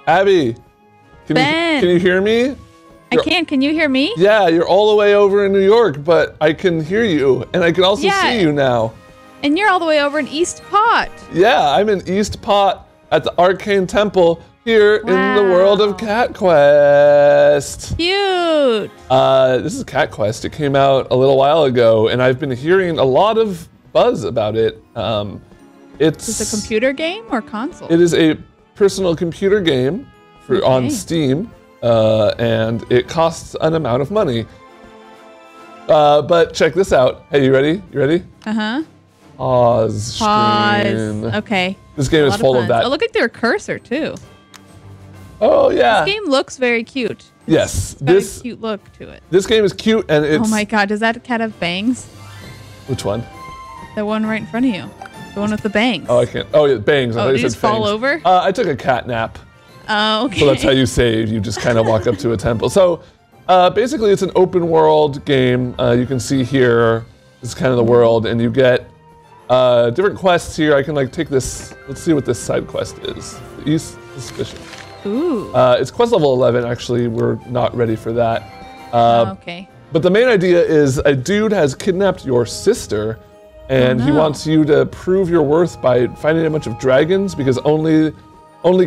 Abby, can you hear me? I can. Can you hear me? Yeah, you're all the way over in New York, but I can hear you, and I can also see you now. And you're all the way over in East Pot. Yeah, I'm in East Pot at the Arcane Temple here in the world of Cat Quest. Cute. This is Cat Quest. It came out a little while ago, and I've been hearing a lot of buzz about it. Is it a computer game or console? It is a personal computer game on Steam, and it costs an amount of money. But check this out. Hey, you ready? You ready? Uh-huh. Pause screen. Okay. This game is full of that. Oh, look at their cursor too. Oh yeah. This game looks very cute. Yes. It's got a cute look to it. This game is cute and it's... Oh my god, does that cat have bangs? Which one? The one right in front of you. The one with the bangs. Oh, I can't. Oh, yeah, bangs. I thought did you just fall over? I took a cat nap. Oh, okay. So that's how you save. You just kind of walk up to a temple. So basically it's an open world game. You can see here, this is kind of the world, and you get different quests here. I can like take this, let's see what this side quest is. East Suspicion. Ooh. It's quest level 11, actually. We're not ready for that. Okay. But the main idea is a dude has kidnapped your sister, and he wants you to prove your worth by finding a bunch of dragons, because only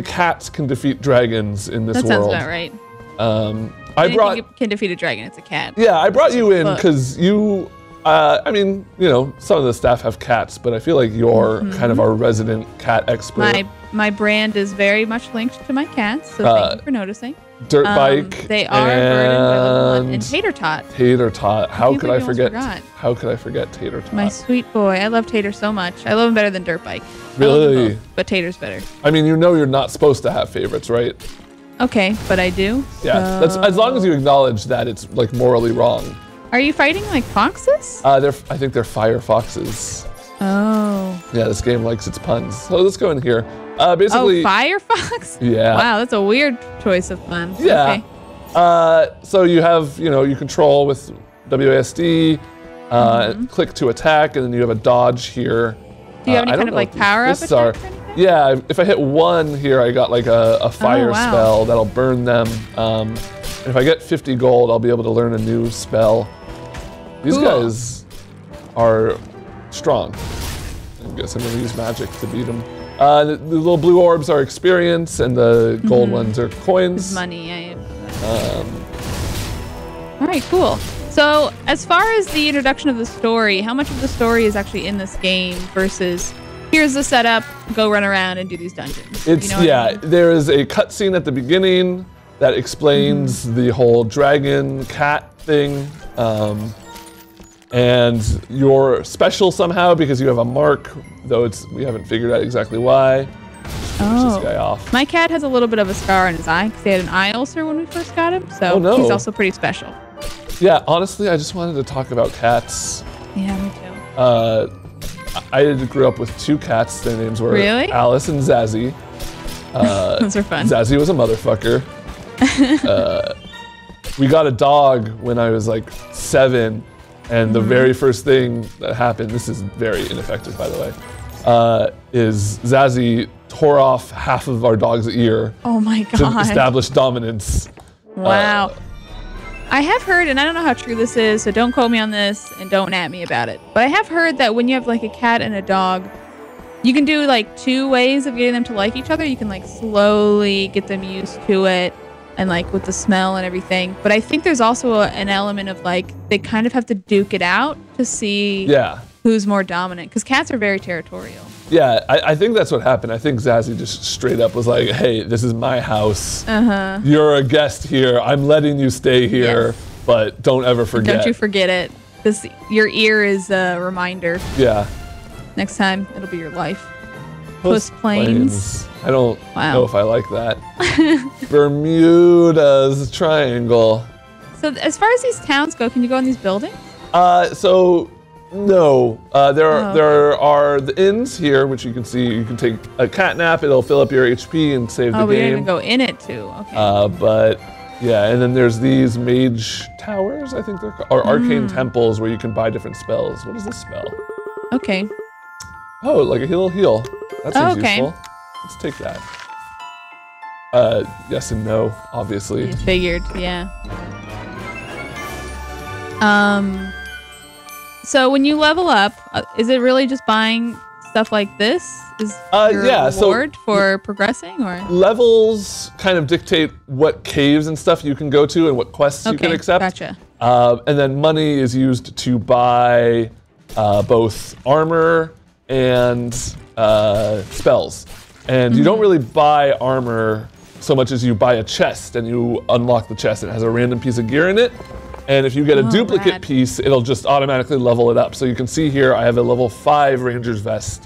cats can defeat dragons in this world. That sounds about right. You can defeat a dragon, it's a cat. Yeah, I brought you in because you, I mean, you know, some of the staff have cats, but I feel like you're kind of our resident cat expert. My brand is very much linked to my cats, so thank you for noticing. Dirt Bike. They are Burden by level 1, and Tater Tot. Tater Tot. How could I forget? Forgot. How could I forget Tater Tot? My sweet boy. I love Tater so much. I love him better than Dirt Bike. Really? But Tater's better. I mean, you know you're not supposed to have favorites, right? Okay, but I do. Yeah, that's as long as you acknowledge that it's like morally wrong. Are you fighting like foxes? I think they're fire foxes. Oh. Yeah, this game likes its puns. So let's go in here. Basically. Oh, Firefox? Yeah. Wow, that's a weird choice of puns. Yeah. Okay. So you have, you control with WASD, click to attack, and then you have a dodge here. Do you have any kind of like power-up attack? Yeah, if I hit 1 here, I got like a fire spell that'll burn them. And if I get 50 gold, I'll be able to learn a new spell. These guys are strong. I guess I'm gonna use magic to beat them. The little blue orbs are experience, and the gold ones are coins. It's money. All right, cool. So as far as the introduction of the story, how much of the story is actually in this game versus here's the setup, go run around and do these dungeons? It's, I mean? There is a cutscene at the beginning that explains the whole dragon cat thing. And you're special somehow because you have a mark, though we haven't figured out exactly why. This guy off. My cat has a little bit of a scar on his eye because they had an eye ulcer when we first got him, so he's also pretty special. Yeah, honestly, I just wanted to talk about cats. Yeah, me too. I grew up with 2 cats. Their names were Alice and Zazzy. Those are fun. Zazzy was a motherfucker. We got a dog when I was like 7. And the very first thing that happened, this is very ineffective, by the way, is Zazzy tore off half of our dog's ear. Oh my god. To establish dominance. Wow. I have heard, and I don't know how true this is, so don't quote me on this and don't at me about it, but I have heard that when you have like a cat and a dog, you can do like 2 ways of getting them to like each other. You can like slowly get them used to it, and like with the smell and everything. But I think there's also an element of like, they kind of have to duke it out to see who's more dominant. Because cats are very territorial. Yeah, I think that's what happened. I think Zazzy just straight up was like, hey, this is my house. You're a guest here. I'm letting you stay here, but don't ever forget. Don't you forget it. Your ear is a reminder. Yeah. Next time, it'll be your life. Puss Plains. I don't know if I like that. Bermuda's Triangle. So as far as these towns go, can you go in these buildings? No. There are the inns here, which you can see. You can take a cat nap. It'll fill up your HP and save the game. Oh, we didn't even go in it too. Okay. But yeah, and then there's these mage towers, I think they're called, or arcane temples where you can buy different spells. What is this spell? Okay. Oh, like a heal. That seems useful. Let's take that. Yes and no, obviously. You figured, yeah. So when you level up, is it really just buying stuff like this? Is your reward for progressing, or levels kind of dictate what caves and stuff you can go to and what quests you can accept. Gotcha. And then money is used to buy both armor and spells. And you don't really buy armor so much as you buy a chest and you unlock the chest. It has a random piece of gear in it. And if you get a duplicate piece, it'll just automatically level it up. So you can see here, I have a level 5 Ranger's Vest,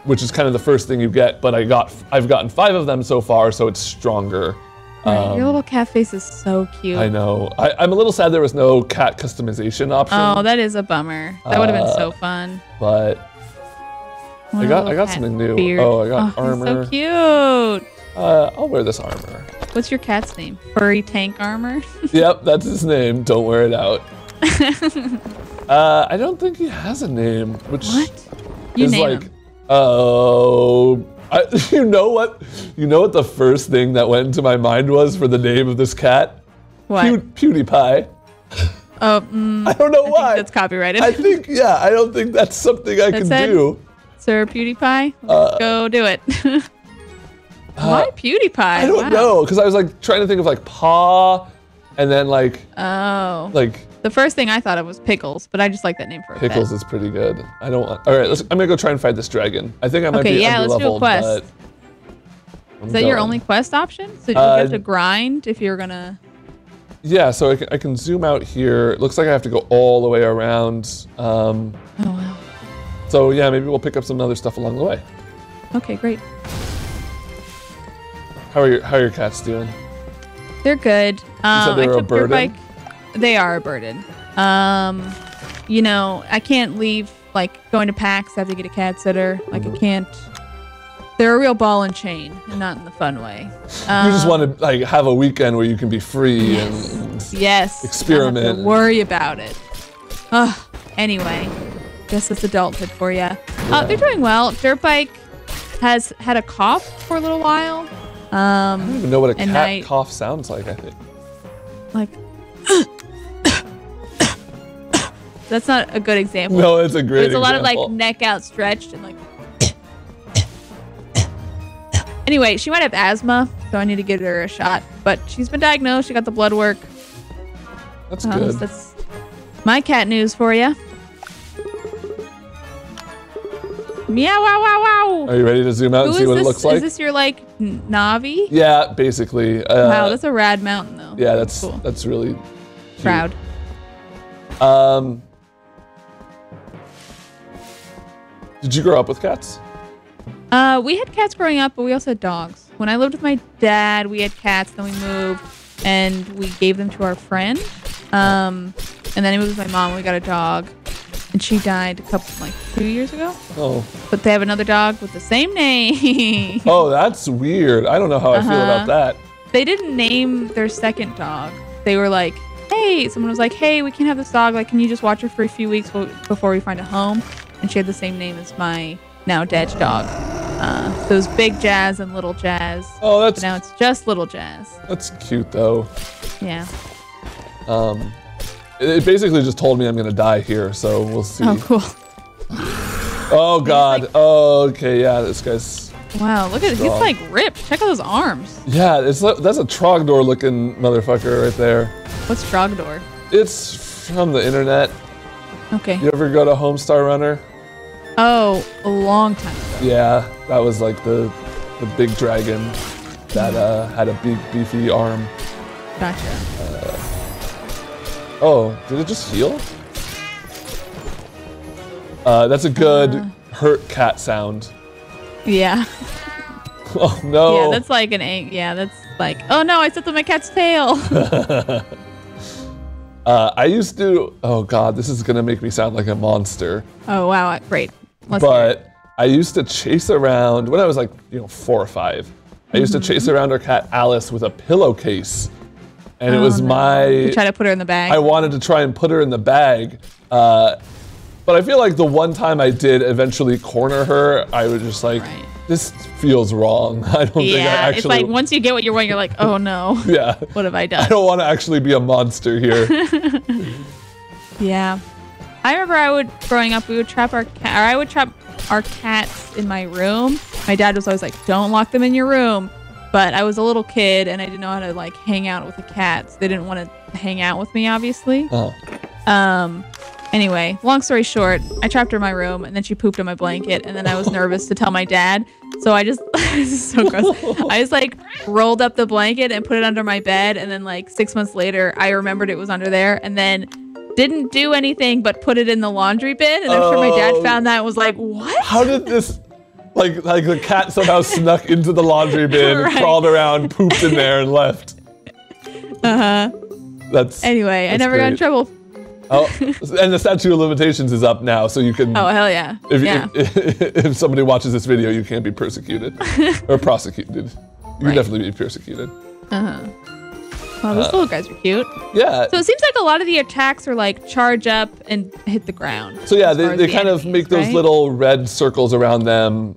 which is kind of the first thing you get, but I've gotten 5 of them so far, so it's stronger. Right, your little cat face is so cute. I know. I'm a little sad there was no cat customization option. Oh, that is a bummer. That would have been so fun. But I got something new. Beard. Oh, I got armor. So cute. I'll wear this armor. What's your cat's name? Furry Tank Armor? Yep, that's his name. Don't wear it out. I don't think he has a name, which You is name like, him. you know what? You know what the first thing that went into my mind was for the name of this cat? What? PewDiePie. Oh, I don't know why. Think that's copyrighted. I don't think that's something I can do. Sir PewDiePie, let's go do it. Why PewDiePie? I don't know, because I was like trying to think of like paw, and then like the first thing I thought of was Pickles, but I just like that name for a Pickles pet. is pretty good. I don't want. All right, I'm gonna go try and fight this dragon. I think I might be let's do a underleveled, quest. but Is that your only quest option? So you have to grind if you're gonna. Yeah, so I can zoom out here. It looks like I have to go all the way around. Oh wow. So yeah, maybe we'll pick up some other stuff along the way. Okay, great. How are your cats doing? They're good. You said they were a burden? They are a burden. You know, I can't leave, like, going to PAX, I have to get a cat sitter. Like, I can't. They're a real ball and chain, and not in the fun way. You just want to, like, have a weekend where you can be free and experiment. Don't have to worry about it. Anyway, guess that's adulthood for you. They're doing well. Dirtbike has had a cough for a little while. I don't even know what a cat cough sounds like, I think. Like, that's not a good example. No, it's a great example. There's a lot of like neck outstretched and like. Anyway, she might have asthma, so I need to give her a shot. But she's been diagnosed. She got the blood work. That's good. That's my cat news for you. Meow, wow, wow, wow. Are you ready to zoom out and see what it looks like? Is this your, like, Navi? Yeah, basically. Wow, that's a rad mountain, though. Yeah, that's cool. That's really cute. Proud. Did you grow up with cats? We had cats growing up, but we also had dogs. When I lived with my dad, we had cats, then we moved, and we gave them to our friend. And then he moved with my mom, and we got a dog. And she died 2 years ago. Oh. But they have another dog with the same name. Oh, that's weird. I don't know how I feel about that. They didn't name their second dog. They were like, hey, someone was like, hey, we can have this dog. Like, can you just watch her for a few weeks before we find a home? And she had the same name as my now dead dog. So it was Big Jazz and Little Jazz. Oh, that's... But now it's just Little Jazz. That's cute, though. Yeah. It basically just told me I'm gonna die here, so we'll see. Oh, cool. Oh God. Like, oh, okay, yeah, this guy's. Wow, look at it. He's like ripped. Check out those arms. Yeah, that's a Trogdor-looking motherfucker right there. What's Trogdor? It's from the internet. Okay. You ever go to Homestar Runner? Oh, a long time ago. Yeah, that was like the big dragon that had a big beefy arm. Gotcha. Oh, did it just heal? That's a good hurt cat sound. Yeah. Oh no. Yeah, that's like that's like, oh no, I stepped on my cat's tail. I used to, oh God, this is gonna make me sound like a monster. Oh wow, great. But I used to chase around, when I was like, 4 or 5, I used to chase around our cat Alice with a pillowcase. And it was You try to put her in the bag? I wanted to try and put her in the bag. But I feel like the one time I did eventually corner her, I was just like, this feels wrong. I don't think I actually... it's like once you get what you want, you're like, oh no. Yeah. What have I done? I don't want to actually be a monster here. Yeah. I remember growing up, we would trap our cat, or I would trap our cats in my room. My dad was always like, don't lock them in your room. But I was a little kid and I didn't know how to like hang out with the cats. They didn't want to hang out with me, obviously. Anyway, long story short, I trapped her in my room and then she pooped on my blanket and then I was nervous to tell my dad. So I just, this is so gross. I just like rolled up the blanket and put it under my bed. And then like 6 months later, I remembered it was under there and then didn't do anything but put it in the laundry bin. And I'm sure my dad found that and was like, what? How did this, like the cat somehow snuck into the laundry bin, Right. crawled around, pooped in there and left. Anyway, I never got in trouble. Oh, and the statute of limitations is up now, so you can... Oh, hell yeah. If somebody watches this video, you can't be persecuted. Or prosecuted. You can definitely be persecuted. Well, those little guys are cute. Yeah. So it seems like a lot of the attacks are like charge up and hit the ground. So yeah, they kind of make those little red circles around them,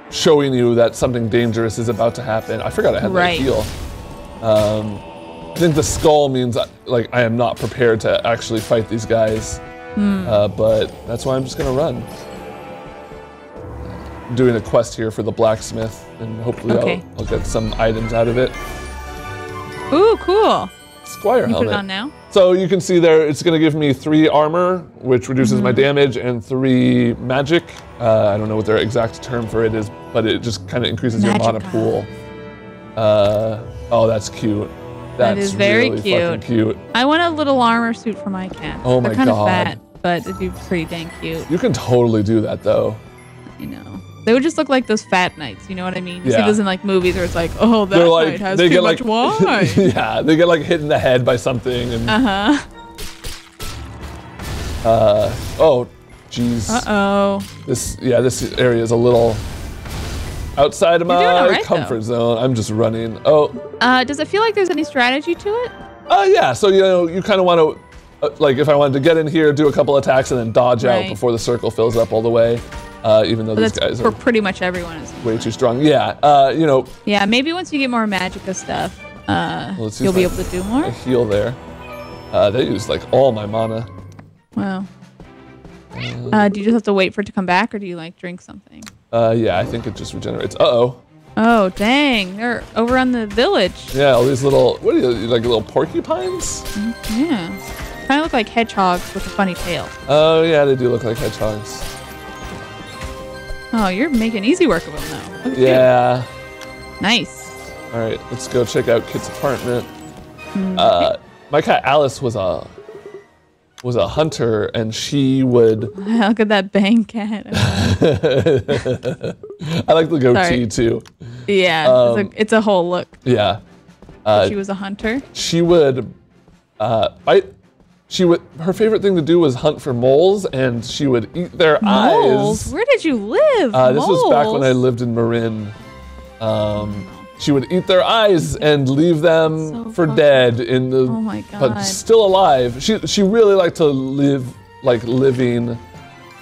showing you that something dangerous is about to happen. I forgot I had that heal. I think the skull means like I am not prepared to actually fight these guys, but that's why I'm just gonna run. I'm doing a quest here for the blacksmith, and hopefully I'll get some items out of it. Ooh, cool. Squire helmet. Put it on now. So you can see there, it's gonna give me 3 armor, which reduces my damage, and 3 magic. I don't know what their exact term for it is, but it just kind of increases your mana pool. Oh, that's cute. That is very really cute. fucking cute. I want a little armor suit for my cat. Oh my They're kind of God. fat, but it'd be pretty dang cute. You can totally do that though. You know, they would just look like those fat knights. You know what I mean? You see Yeah. those in like movies where it's like, oh, that They're knight has too much wine. Yeah, they get like hit in the head by something and oh jeez. This area is a little outside of my comfort zone. I'm just running. Does it feel like there's any strategy to it? Yeah, so you know, you kind of want to like if I wanted to get in here, do a couple attacks and then dodge out before the circle fills up all the way. Even though these guys are pretty much everyone is way too strong. Yeah, you know. Yeah, maybe once you get more Magicka stuff, you'll be able to do more. A heal there. They used like all my mana. Wow. Do you just have to wait for it to come back, or do you like drink something? Yeah, I think it just regenerates. Uh-oh. Oh, dang. They're over on the village. Yeah, all these little, what are you, like little porcupines? Yeah. Kind of look like hedgehogs with a funny tail. Oh, yeah, they do look like hedgehogs. Oh, you're making easy work of them, though. Look at you. Nice. All right, let's go check out Kit's apartment. My cat Alice was a hunter, and she would... Look at that bang cat. I like the goatee, too. Yeah, it's a whole look. Yeah. She was a hunter? She would her favorite thing to do was hunt for moles, and she would eat their eyes. Where did you live? This was back when I lived in Marin. She would eat their eyes and leave them for dead in the, oh my God. but still alive. She really liked to live like living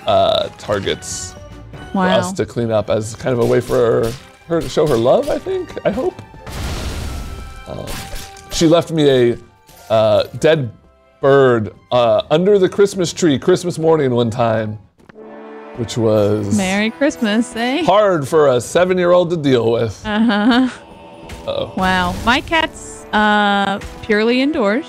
targets for us to clean up as kind of a way for her to show her love, I think, I hope. She left me a dead bird under the Christmas tree Christmas morning one time, which was Merry Christmas, eh? hard for a 7-year-old to deal with. Uh-oh. Wow. My cat's purely indoors.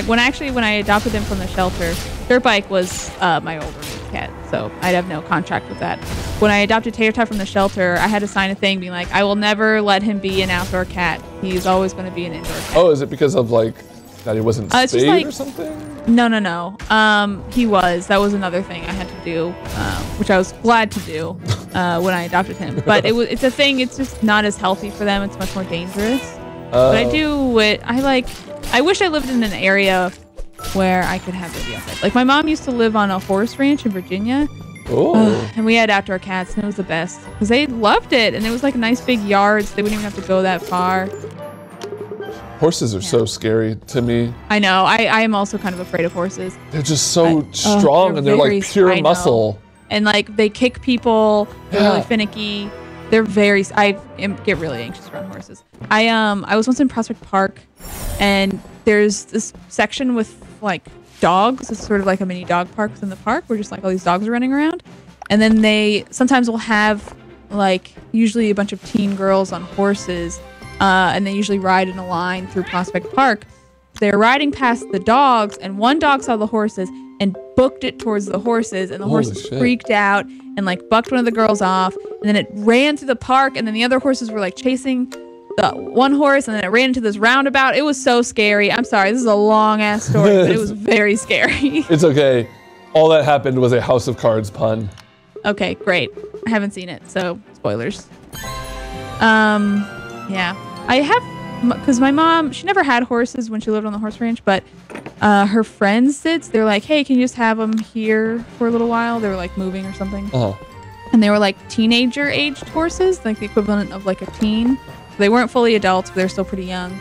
When I adopted him from the shelter, Dirt Bike was my old roommate's cat, so I'd have no contract with that. When I adopted Tater Tot from the shelter, I had to sign a thing being like, I will never let him be an outdoor cat. He's always going to be an indoor cat. Oh, is it because of like that he wasn't spayed or something? No. He was. That was another thing I had to do, which I was glad to do when I adopted him. But it's a thing. It's just not as healthy for them. It's much more dangerous. But I do it. I wish I lived in an area where I could have baby outside. Like my mom used to live on a horse ranch in Virginia. And we had outdoor cats, and it was the best because they loved it, and it was like nice big yards. They wouldn't even have to go that far. Horses are so scary to me. I know. I am also kind of afraid of horses. They're just so strong, and they're like pure muscle. and like they kick people. They're really finicky. They're very. Get really anxious around horses. I was once in Prospect Park, and there's this section with like dogs. It's sort of like a mini dog park within the park where just like all these dogs are running around, and then they sometimes will have like usually a bunch of teen girls on horses, and they usually ride in a line through Prospect Park. They're riding past the dogs, and one dog saw the horses and booked it towards the horses, and the horses freaked out and like bucked one of the girls off, and then it ran through the park, and then the other horses were like chasing the one horse, and then it ran into this roundabout. It was so scary. I'm sorry, this is a long ass story, but it was very scary. It's okay. All that happened was a House of Cards pun. Okay, great. I haven't seen it, so spoilers. Yeah, I have. Because my mom, she never had horses when she lived on the horse ranch, but her friends did. So they're like, hey, can you just have them here for a little while? They were like moving or something. And they were like teenager aged horses, like the equivalent of like a teen. So they weren't fully adults, but they're still pretty young.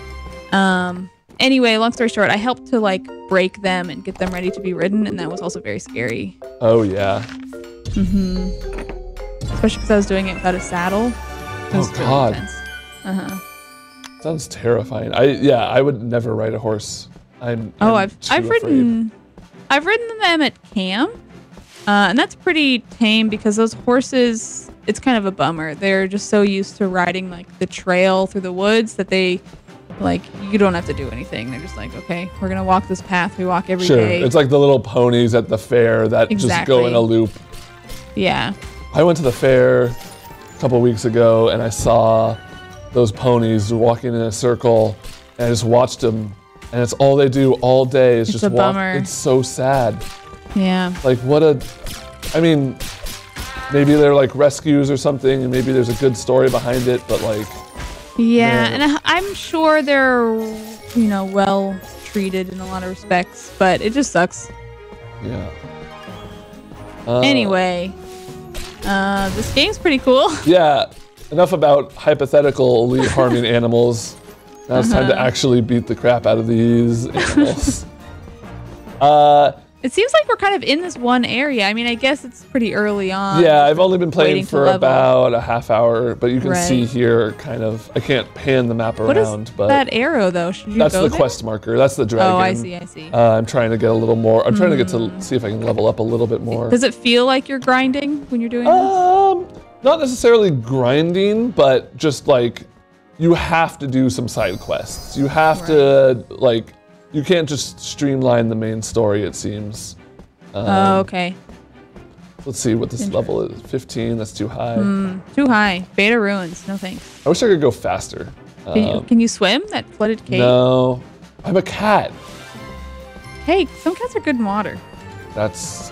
Anyway, long story short, I helped to like break them and get them ready to be ridden. And that was also very scary. Oh, yeah. Especially because I was doing it without a saddle. Oh, God. Sounds terrifying. I would never ride a horse. I've ridden them at camp, and that's pretty tame because those horses, it's kind of a bummer. They're just so used to riding like the trail through the woods that they like you don't have to do anything. They're just like, okay, we're gonna walk this path we walk every day. Sure, it's like the little ponies at the fair that just go in a loop. Yeah. I went to the fair a couple weeks ago and I saw those ponies walking in a circle, and I just watched them, and it's all they do all day is just walk. Bummer. It's so sad. Yeah. Like I mean, maybe they're like rescues or something, and maybe there's a good story behind it, but like. Yeah, man. And I'm sure they're, well treated in a lot of respects, but it just sucks. Yeah. Anyway, this game's pretty cool. Yeah. Enough about hypothetically harming animals. Now it's time to actually beat the crap out of these animals. It seems like we're kind of in this one area. I mean, I guess it's pretty early on. Yeah, I've only been playing for about a half hour, but you can see here kind of, I can't pan the map around. But that arrow though? Should you that's go the there? Quest marker. That's the dragon. Oh, I see. I'm trying to get a little more. I'm trying to get to see if I can level up a little bit more. Does it feel like you're grinding when you're doing this? Not necessarily grinding, but just like you have to do some side quests. You have to like, you can't just streamline the main story, it seems. Okay. Let's see what this level is. 15, that's too high. Too high. Beta ruins, no thanks. I wish I could go faster. Can you swim that flooded cave? No, I'm a cat. Hey, some cats are good in water. That's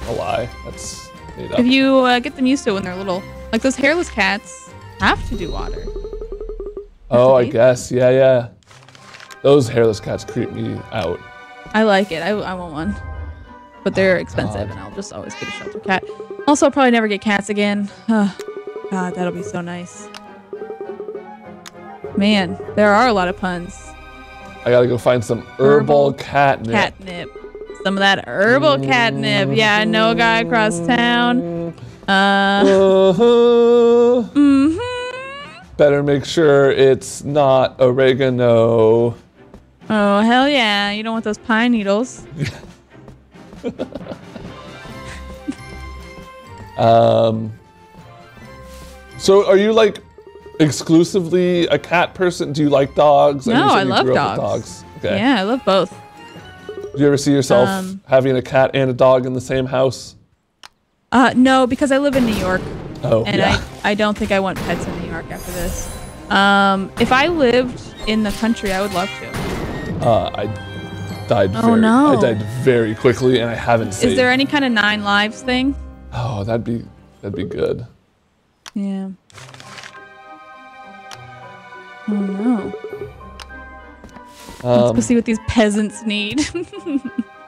a lie. That's made up. If you get them used to it when they're little, like those hairless cats have to do water. Oh, I guess. Yeah. Those hairless cats creep me out. I like it. I want one. But they're expensive, and I'll just always get a shelter cat. Also, I'll probably never get cats again. Oh, God, that'll be so nice. Man, there are a lot of puns. I gotta go find some herbal catnip. Some of that herbal catnip. Yeah, I know a guy across town. Better make sure it's not oregano. Oh, hell yeah. You don't want those pine needles. So are you like exclusively a cat person? Do you like dogs? No, I love dogs. Okay. Yeah, I love both. Do you ever see yourself having a cat and a dog in the same house? No, because I live in New York. Oh, and yeah. I don't think I want pets in New York after this. If I lived in the country, I would love to. I died I died very quickly, and I haven't saved. Is there any kind of 9 lives thing? Oh, that'd be good. Yeah. Oh no. Let's go see what these peasants need.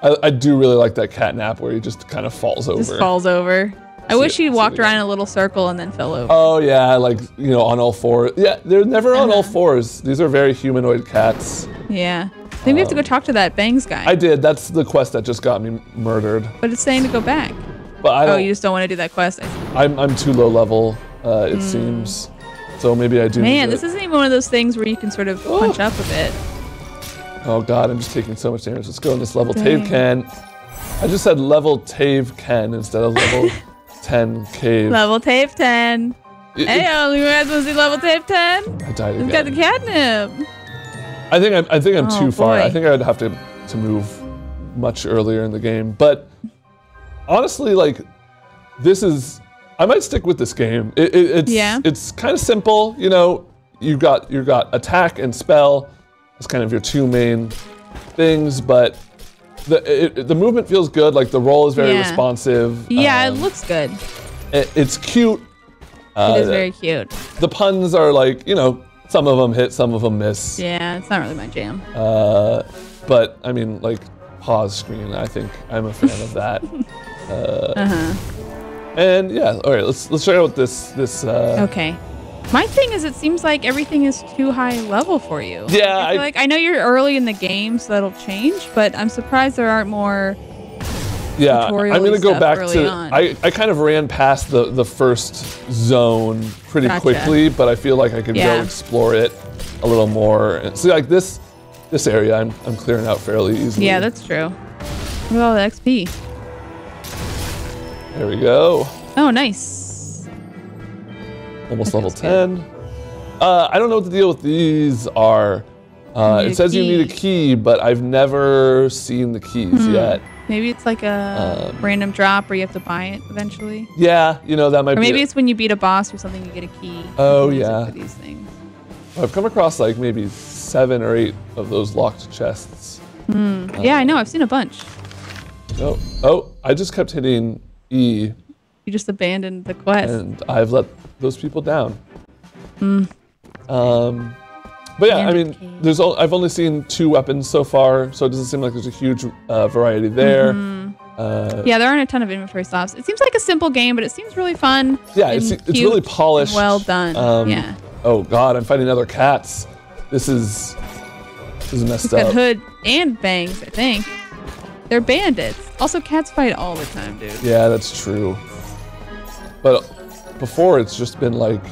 I do really like that cat nap where he just kind of falls over. Just falls over. I wish he walked around in a little circle and then fell over. Oh yeah, like, on all fours. Yeah, they're never on all fours. These are very humanoid cats. Yeah. Maybe we have to go talk to that Bangs guy. I did. That's the quest that just got me murdered. But it's saying to go back. But I don't. Oh, you just don't want to do that quest. I'm too low level. It seems. So maybe I do. Man, this isn't even one of those things where you can sort of punch up a bit. Oh God, I'm just taking so much damage. Let's go in this level Dang. Tave Ken. I just said level Tave Ken instead of level 10 cave. Level Tave 10. Hey, you guys want to see level Tave 10? I died again. We've got the catnip. I think I'm too far. boy. I think I'd have to move much earlier in the game. But honestly, like this is, I might stick with this game. It's kind of simple. You know, you've got attack and spell. It's kind of your two main things, but the movement feels good. Like the roll is very responsive. Yeah, it looks good. It's cute. It is very cute. The puns are like, you know, some of them hit, some of them miss. Yeah, it's not really my jam. But I mean, like pause screen. I think I'm a fan of that. And yeah, all right. Let's check out this. Okay. My thing is, it seems like everything is too high level for you. Yeah, I feel like I know you're early in the game, so that'll change. But I'm surprised there aren't more. Yeah, I'm gonna go back to. On. I kind of ran past the first zone pretty quickly, but I feel like I could go explore it a little more. And see, like this area, I'm clearing out fairly easily. Yeah, that's true. Look at all the XP. There we go. Oh, nice. Almost level 10. I don't know what the deal with these are. It says you need a key, but I've never seen the keys yet. Maybe it's like a random drop where you have to buy it eventually. Yeah, you know, that might be. Or maybe it's when you beat a boss or something, you get a key. Oh, You can use it yeah. For these things. I've come across like maybe 7 or 8 of those locked chests. Yeah, I know. I've seen a bunch. Oh, I just kept hitting E. You just abandoned the quest. And I've let those people down. But yeah, I mean, I've only seen 2 weapons so far, so it doesn't seem like there's a huge variety there. Yeah, there aren't a ton of inventory stops. It seems like a simple game, but it seems really fun. Yeah, it's really polished. Well done. Yeah. Oh God, I'm fighting other cats. This is messed It's got up. Hood and Bangs, I think. They're bandits. Also, cats fight all the time, dude. Yeah, that's true. But before, it's just been like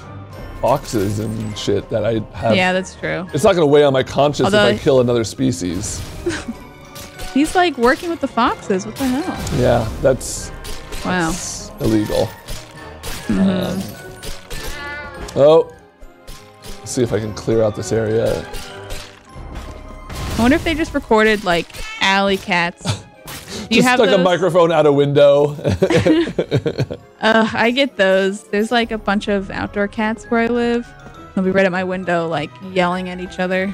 foxes and shit that I have. Yeah, that's true. It's not gonna weigh on my conscience Although if I kill another species. He's like working with the foxes. What the hell? Yeah, that's illegal. Oh, let's see if I can clear out this area. I wonder if they just recorded like alley cats. Do you Just have stuck those? a microphone out a window. I get those. There's like a bunch of outdoor cats where I live. They'll be right at my window, like yelling at each other.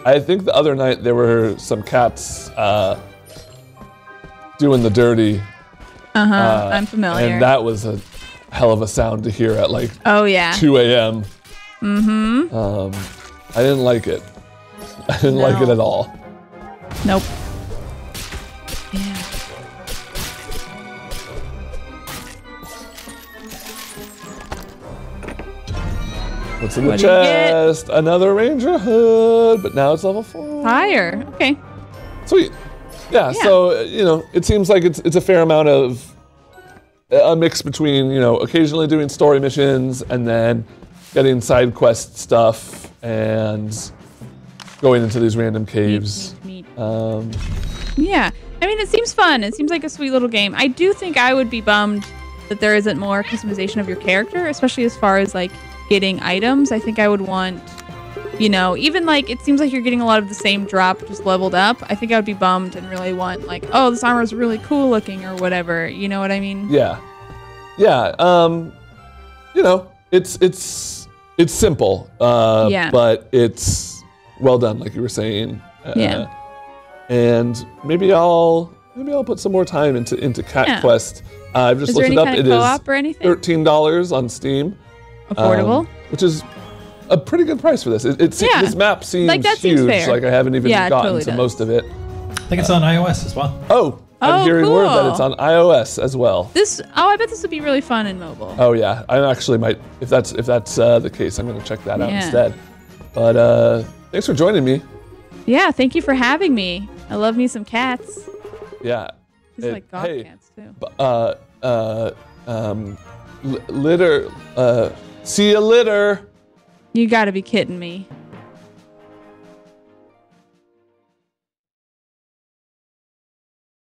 I think the other night there were some cats doing the dirty. I'm familiar. And that was a hell of a sound to hear at like 2 a.m. I didn't like it. I didn't like it at all. Nope. Yeah. What's in the chest? Another Ranger hood, but now it's level 4. Higher. Okay. Sweet. Yeah, so, you know, it seems like it's a fair amount of a mix between, you know, occasionally doing story missions and then getting side quest stuff and going into these random caves. Yeah. I mean, it seems fun. It seems like a sweet little game. I do think I would be bummed that there isn't more customization of your character, especially as far as like getting items. I think I would want, you know, even like it seems like you're getting a lot of the same drop just leveled up. I think I would be bummed and really want like, oh, this armor is really cool looking or whatever. You know what I mean? Yeah. You know, it's simple. But it's well done, like you were saying. And maybe I'll put some more time into Cat Quest. I've just looked it up. It is $13 on Steam. Affordable, which is a pretty good price for this. This map seems like, that huge. Seems fair. Like I haven't even gotten totally to most of it. I think it's on iOS as well. Oh, I'm hearing word that it's on iOS as well. I bet this would be really fun in mobile. Oh yeah, I actually might. If that's the case, I'm gonna check that out instead. But thanks for joining me. Yeah, thank you for having me. I love me some cats. Yeah. These are like goth cats too. litter. See you litter. You gotta be kidding me.